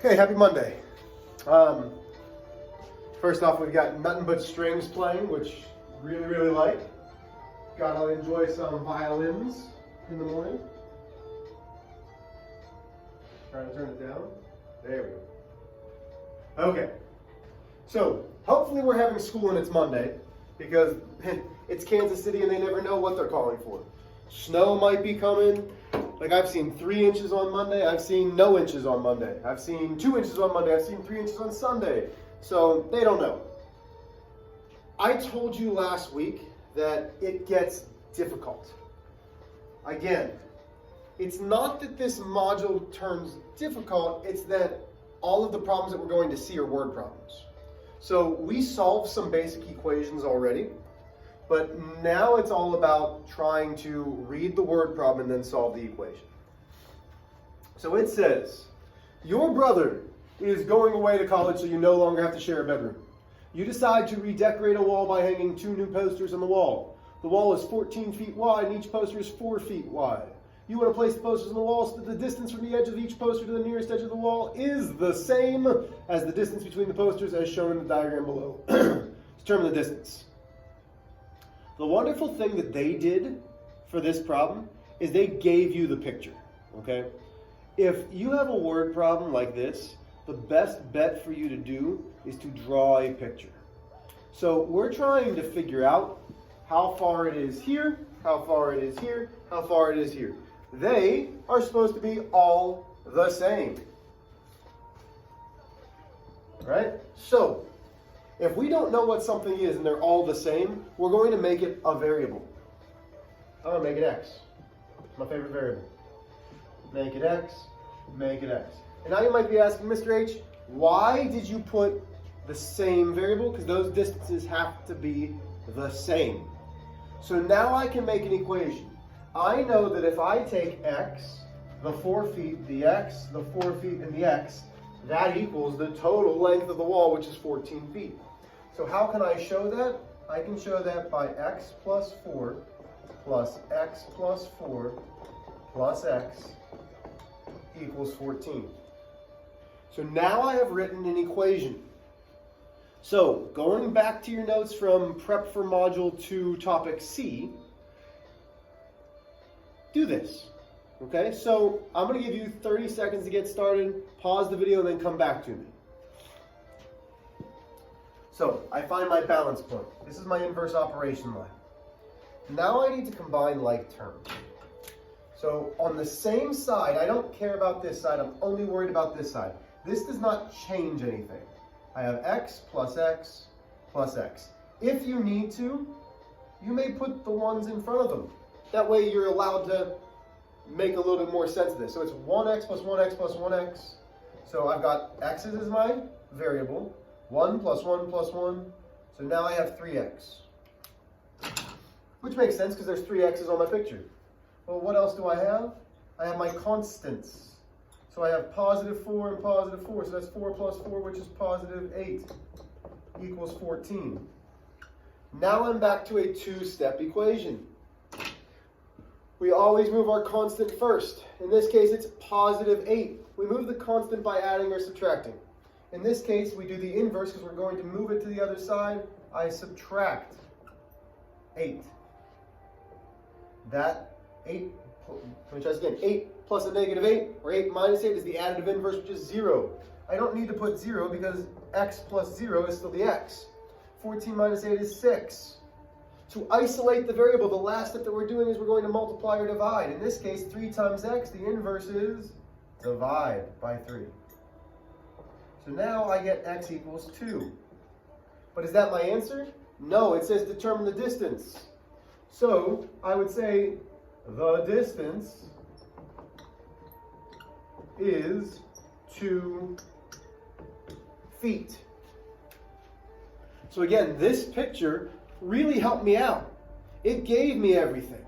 Okay, happy Monday. First off, we've got Nothing But Strings playing, which really like. Gotta enjoy some violins in the morning. Trying to turn it down. There we go. Okay, so hopefully we're having school and it's Monday, because it's Kansas City and they never know what they're calling for. Snow might be coming. Like, I've seen 3 inches on Monday. I've seen no inches on Monday. I've seen 2 inches on Monday. I've seen 3 inches on Sunday. So they don't know. I told you last week that it gets difficult. Again, it's not that this module turns difficult, it's that all of the problems that we're going to see are word problems. So we solved some basic equations already, but now it's all about trying to read the word problem and then solve the equation. So it says, your brother is going away to college so you no longer have to share a bedroom. You decide to redecorate a wall by hanging 2 new posters on the wall. The wall is 14 feet wide and each poster is 4 feet wide. You want to place the posters on the wall so that the distance from the edge of each poster to the nearest edge of the wall is the same as the distance between the posters as shown in the diagram below. Determine the distance. The wonderful thing that they did for this problem is they gave you the picture, okay? If you have a word problem like this, the best bet for you to do is to draw a picture. So we're trying to figure out how far it is here, how far it is here, how far it is here. They are supposed to be all the same, right? So if we don't know what something is and they're all the same, we're going to make it a variable. I'm going to make it x. My favorite variable. Make it x, make it x. And now you might be asking, Mr. H, why did you put the same variable? Because those distances have to be the same. So now I can make an equation. I know that if I take x, the 4 feet, the x, the 4 feet, and the x, that equals the total length of the wall, which is 14 feet. So how can I show that? I can show that by x plus 4 plus x plus 4 plus x equals 14. So now I have written an equation. So going back to your notes from Prep for Module 2 Topic C, do this. Okay, so I'm going to give you 30 seconds to get started, pause the video, and then come back to me. So I find my balance point. This is my inverse operation line. Now I need to combine like terms. So on the same side, I don't care about this side, I'm only worried about this side. This does not change anything. I have x plus x plus x. If you need to, you may put the ones in front of them. That way you're allowed to make a little bit more sense of this. So it's 1x plus 1x plus 1x. So I've got x's as my variable. 1 plus 1 plus 1. So now I have 3x. Which makes sense because there's 3 x's on my picture. Well, what else do I have? I have my constants. So I have positive 4 and positive 4. So that's 4 plus 4, which is positive 8, equals 14. Now I'm back to a 2-step equation. We always move our constant first. In this case, it's positive 8. We move the constant by adding or subtracting. In this case, we do the inverse because we're going to move it to the other side. I subtract 8. That 8, let me try this again. 8 plus a negative 8, or 8 minus 8 is the additive inverse, which is 0. I don't need to put 0 because x plus 0 is still the x. 14 minus 8 is 6. To isolate the variable, the last step that we're doing is we're going to multiply or divide. In this case, 3 times x, the inverse is divide by 3. So now I get x equals 2. But is that my answer? No, it says determine the distance. So I would say the distance is 2 feet. So again, this picture really helped me out. It gave me everything.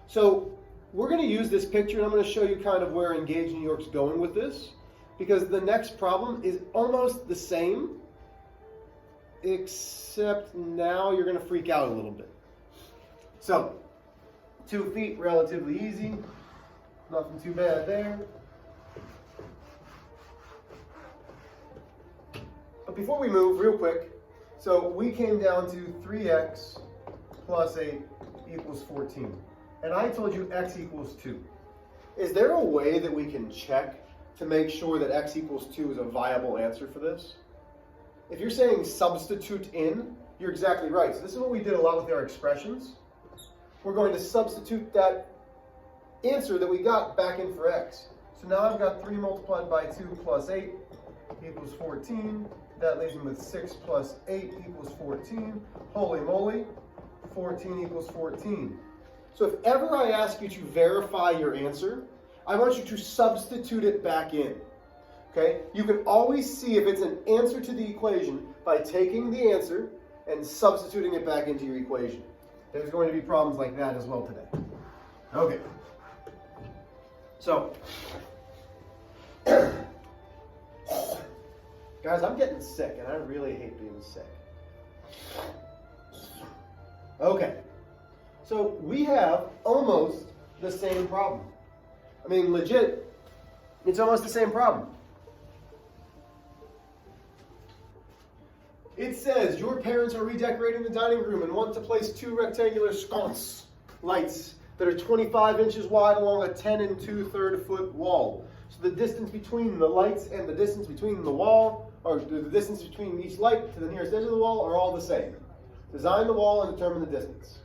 So we're going to use this picture, and I'm going to show you kind of where Engage New York's going with this, because the next problem is almost the same, except now you're going to freak out a little bit. So 2 feet, relatively easy. Nothing too bad there. But before we move, real quick, so we came down to 3x plus 8 equals 14. And I told you x equals 2. Is there a way that we can check to make sure that x equals 2 is a viable answer for this? If you're saying substitute in, you're exactly right. So this is what we did a lot with our expressions. We're going to substitute that answer that we got back in for x. So now I've got 3 multiplied by 2 plus 8 equals 14. That leaves me with 6 plus 8 equals 14. Holy moly, 14 equals 14. So if ever I ask you to verify your answer, I want you to substitute it back in. Okay? You can always see if it's an answer to the equation by taking the answer and substituting it back into your equation. There's going to be problems like that as well today. Okay. So, guys, I'm getting sick, and I really hate being sick. Okay. So we have almost the same problem. I mean, legit, it's almost the same problem. It says your parents are redecorating the dining room and want to place 2 rectangular sconce lights that are 25 inches wide along a 10 2/3 foot wall. So the distance between the lights and the distance between the wall, or the distance between each light to the nearest edge of the wall, are all the same. Design the wall and determine the distance.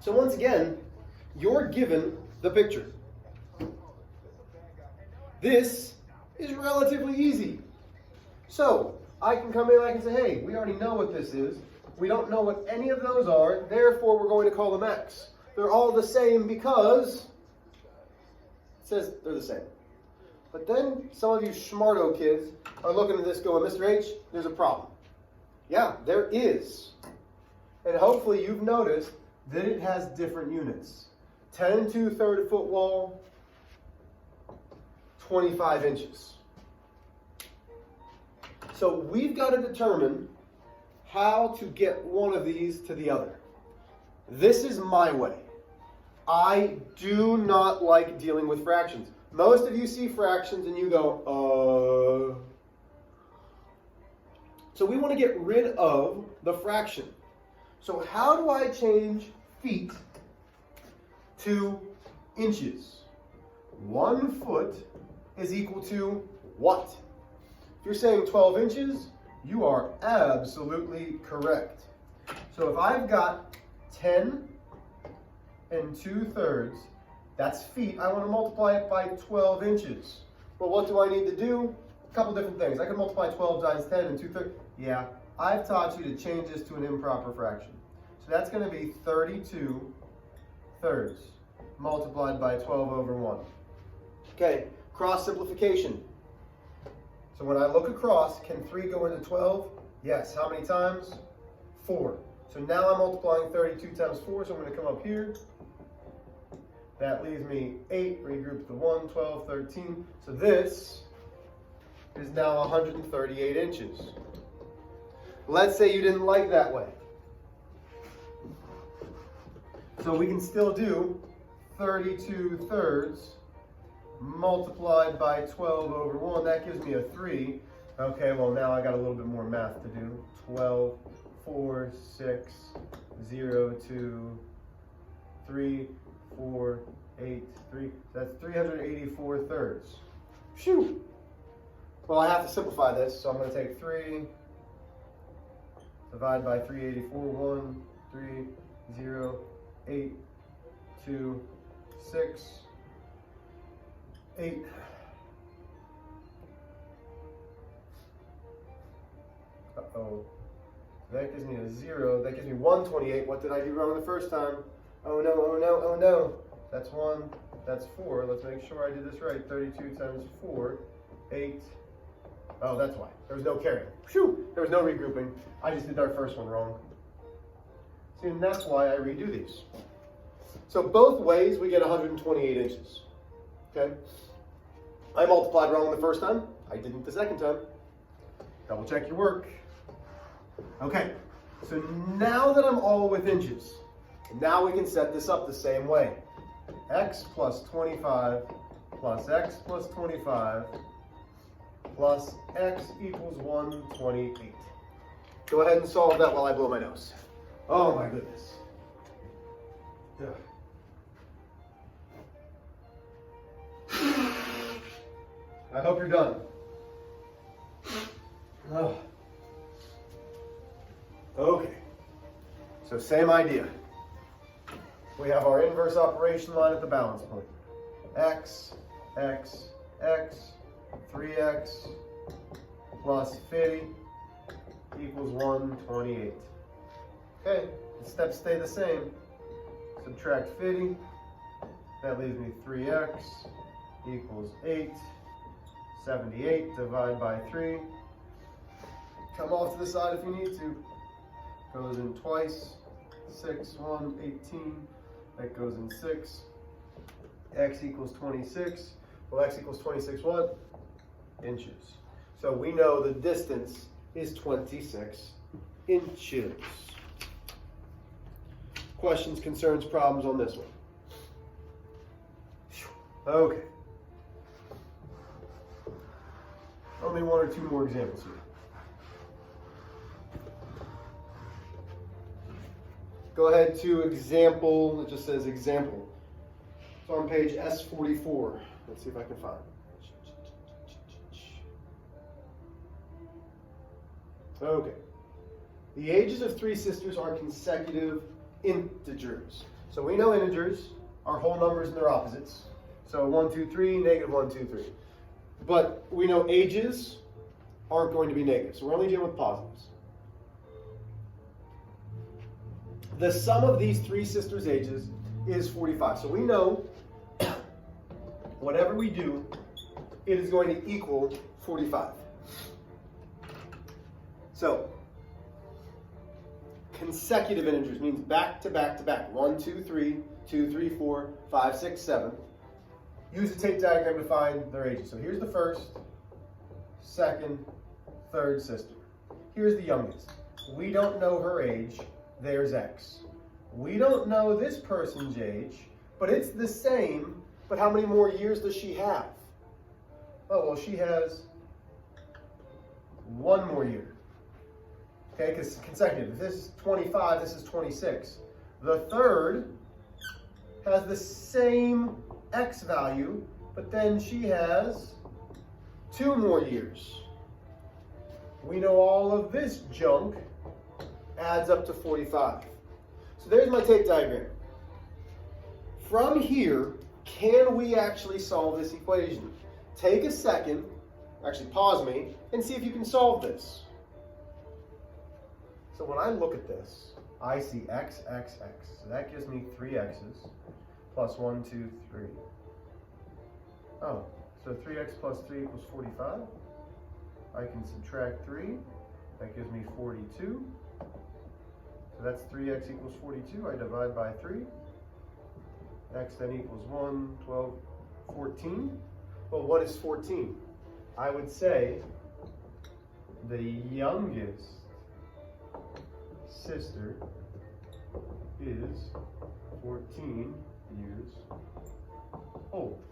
So once again, you're given the picture. This is relatively easy. So I can come in and I can say, hey, we already know what this is. We don't know what any of those are, therefore we're going to call them x. They're all the same because it says they're the same. But then some of you smarto kids are looking at this going, Mr. H, there's a problem. Yeah, there is. And hopefully you've noticed that it has different units. 10 2/3 foot wall, 25 inches. So we've got to determine how to get one of these to the other. This is my way. I do not like dealing with fractions. Most of you see fractions and you go, So we want to get rid of the fraction. So how do I change feet to inches? 1 foot is equal to what? If you're saying 12 inches, you are absolutely correct. So if I've got 10 2/3, that's feet. I want to multiply it by 12 inches. Well, what do I need to do? A couple different things. I can multiply 12 times 10 2/3. Yeah, I've taught you to change this to an improper fraction. So that's going to be 32/3 multiplied by 12 over 1. Okay, cross simplification. So when I look across, can 3 go into 12? Yes. How many times? 4. So now I'm multiplying 32 times 4, so I'm going to come up here. That leaves me 8, regroup the 1, 12, 13. So this is now 138 inches. Let's say you didn't like that way. So we can still do 32/3 multiplied by 12 over 1. That gives me a 3. Okay, well now I got a little bit more math to do. 12, 4, 6, 0, 2, 3, 4, 8, 3. That's 384/3. Phew! Well, I have to simplify this, so I'm going to take 3, divide by 384, 1, 3, 0, 8, 2, 6, 8. Uh-oh. That gives me a 0. That gives me 128. What did I do wrong the first time? Oh no, oh no, oh no. That's 1. That's 4. Let's make sure I did this right. 32 times 4. 8. Oh, that's why. There was no carrying. Phew! There was no regrouping. I just did our first one wrong. See, and that's why I redo these. So both ways we get 128 inches. Okay? I multiplied wrong the first time. I didn't the second time. Double check your work. Okay, so now that I'm all with inches, now we can set this up the same way. X plus 25 plus X plus 25 plus x equals 128. Go ahead and solve that while I blow my nose. Oh my goodness. Yeah. I hope you're done. Oh. Okay. So same idea. We have our inverse operation line at the balance point. X, x, x, 3x plus 50 equals 128. Okay, the steps stay the same. Subtract 50. That leaves me 3x equals 8. 78, divide by 3. Come off to the side if you need to. Goes in twice. 6, 1, 18. That goes in 6. X equals 26. Well, x equals 26 what? Inches. So we know the distance is 26 inches. Questions, concerns, problems on this one? Okay. Only one or two more examples here. Go ahead to example, it just says example. It's on page S44. Let's see if I can find it. Okay. The ages of three sisters are consecutive integers. So we know integers are whole numbers and their opposites. So 1, 2, 3, negative 1, 2, 3. But we know ages aren't going to be negative, so we're only dealing with positives. The sum of these three sisters' ages is 45. So we know whatever we do, it is going to equal 45. So consecutive integers means back to back to back. 1, 2, 3, 2, 3, 4, 5, 6, 7. Use a tape diagram to find their ages. So here's the first, second, third sister. Here's the youngest. We don't know her age. There's X. We don't know this person's age, but it's the same. But how many more years does she have? Oh, well, she has 1 more year. Okay, because consecutive. If this is 25, this is 26. The third has the same X value, but then she has 2 more years. We know all of this junk adds up to 45. So there's my tape diagram. From here, can we actually solve this equation? Take a second, actually pause me, and see if you can solve this. So when I look at this, I see x, x, x. So that gives me 3 x's plus 1, 2, 3. Oh, so 3x plus 3 equals 45. I can subtract 3. That gives me 42. So that's 3x equals 42. I divide by 3. X then equals 1, 12, 14. Well, what is 14? I would say the youngest sister is 14 years old.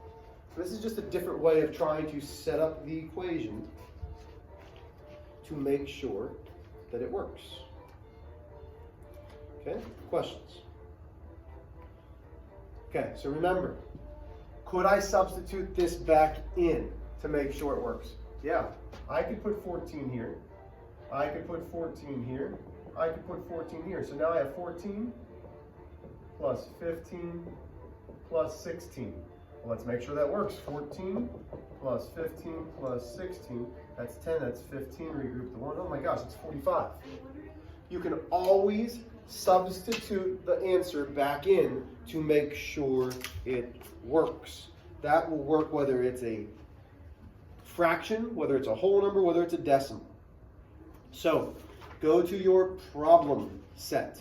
So this is just a different way of trying to set up the equation to make sure that it works. Okay, questions? Okay, so remember, could I substitute this back in to make sure it works? Yeah, I could put 14 here. I could put 14 here. I could put 14 here. So now I have 14 plus 15 plus 16. Well, let's make sure that works. 14 plus 15 plus 16. That's 10. That's 15. Regroup the 1. Oh my gosh, it's 45. You can always substitute the answer back in to make sure it works. That will work whether it's a fraction, whether it's a whole number, whether it's a decimal. So, go to your problem set.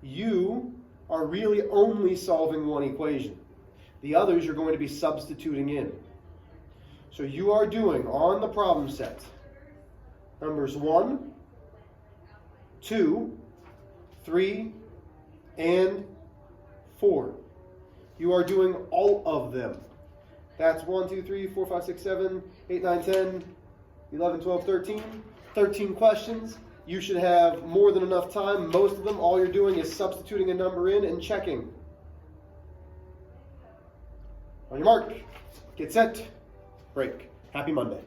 You are really only solving one equation. The others you're going to be substituting in. So you are doing, on the problem set, numbers 1, 2, 3, and 4. You are doing all of them. That's 1, 2, 3, 4, 5, 6, 7, 8, 9, 10, 11, 12, 13. 13 questions. You should have more than enough time. Most of them, all you're doing is substituting a number in and checking. On your mark, get set, break. Happy Monday.